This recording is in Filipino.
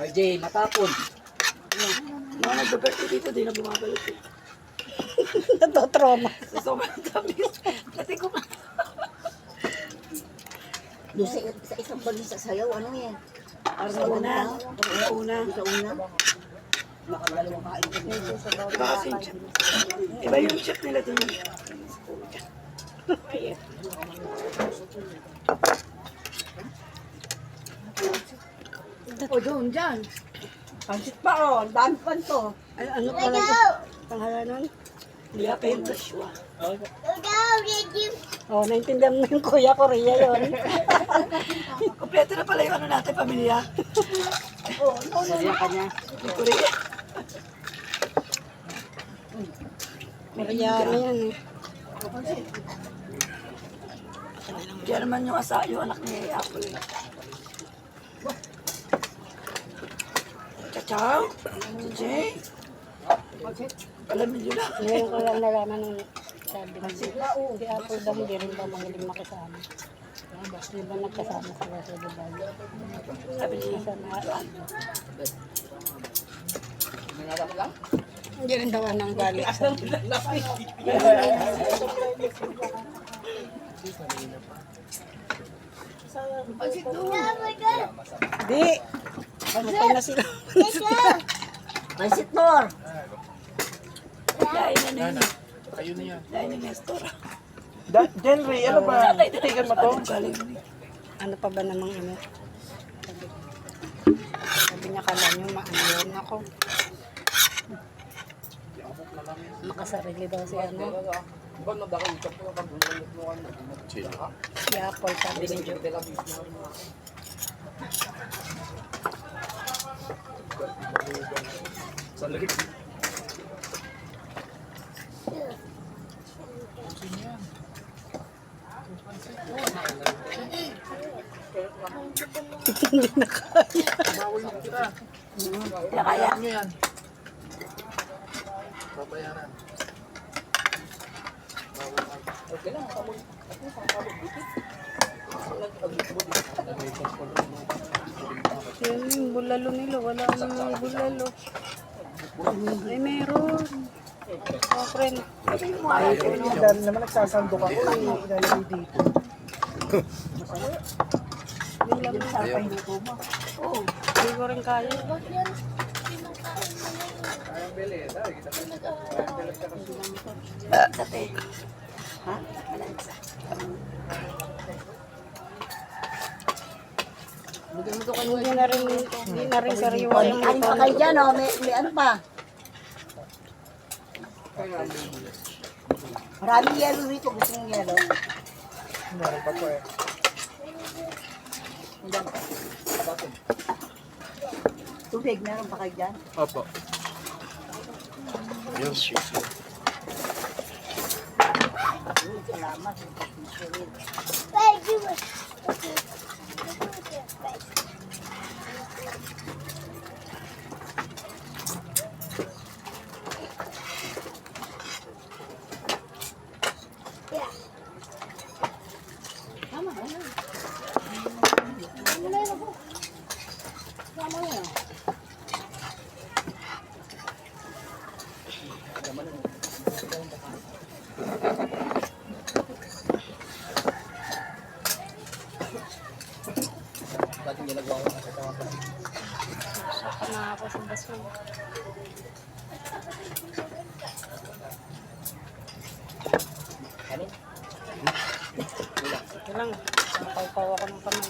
RJ, matapon. Mga nag-birthday dito, di na bumabalik eh. Natotrauma. Sa sobrang tamis. Kasi ko pa. Doon sa isang balon sa sayaw, ano yan? Parang Sa una. maganda. Sa una. Sa una. Nakadalawang kain ko dito. Iba kasi yung chef. Iba yung chef nila dun. O doon, dyan. Pansit pa o, dami pa to. Ano pala ito? Pangalanan? Liyapin Joshua. Oh, naintindihan mo yung kuya Korea yun. Kompleto na pala yung ano natin, pamilya. Sariya ka niya. Yung Korea. Korea na yan eh. Kaya naman yung yung anak ni Apple. Ciao. Jay. Alam niyo na. Ngayon ko lang nalaman nung sabi niya. Si Apple daw hindi rin daw magaling makasama. Di ba nagkasama sila sa Dubai? Sabi niya. Hindi rin daw anong galit sa Di. Matay na sila. Pansit more. Dahil na yun. Ayun na yan. Dahil ni Nestor. Jenry, ano ba? Tigan mo to? Galing ni. Ano pa ba namang ano? Sabi niya kala niyo maano yun ako. Makasarili daw si ano. Si Apple sabi ni Joe. Hindi na kaya. Kaya kaya. Ano yan? Babayaran. Yan yung bulalo nila. Wala namang bulalo. Ay, meron. Oh, friend. Dahil naman nagsasandok ako, ilalagay dito. Yung lang sa Oo. Hindi ko rin kaya. Dati. Ha? Hindi na rin sariwa yung Ano pa kayo dyan, oh? May ano pa? Maraming yellow rito. Gusto mong yellow? Meron pa po eh. Tubig, meron pa kayo dyan? Opo. Ayun. Salamat. na ako sa baso. Ito lang. Paw-paw ako ng kamay.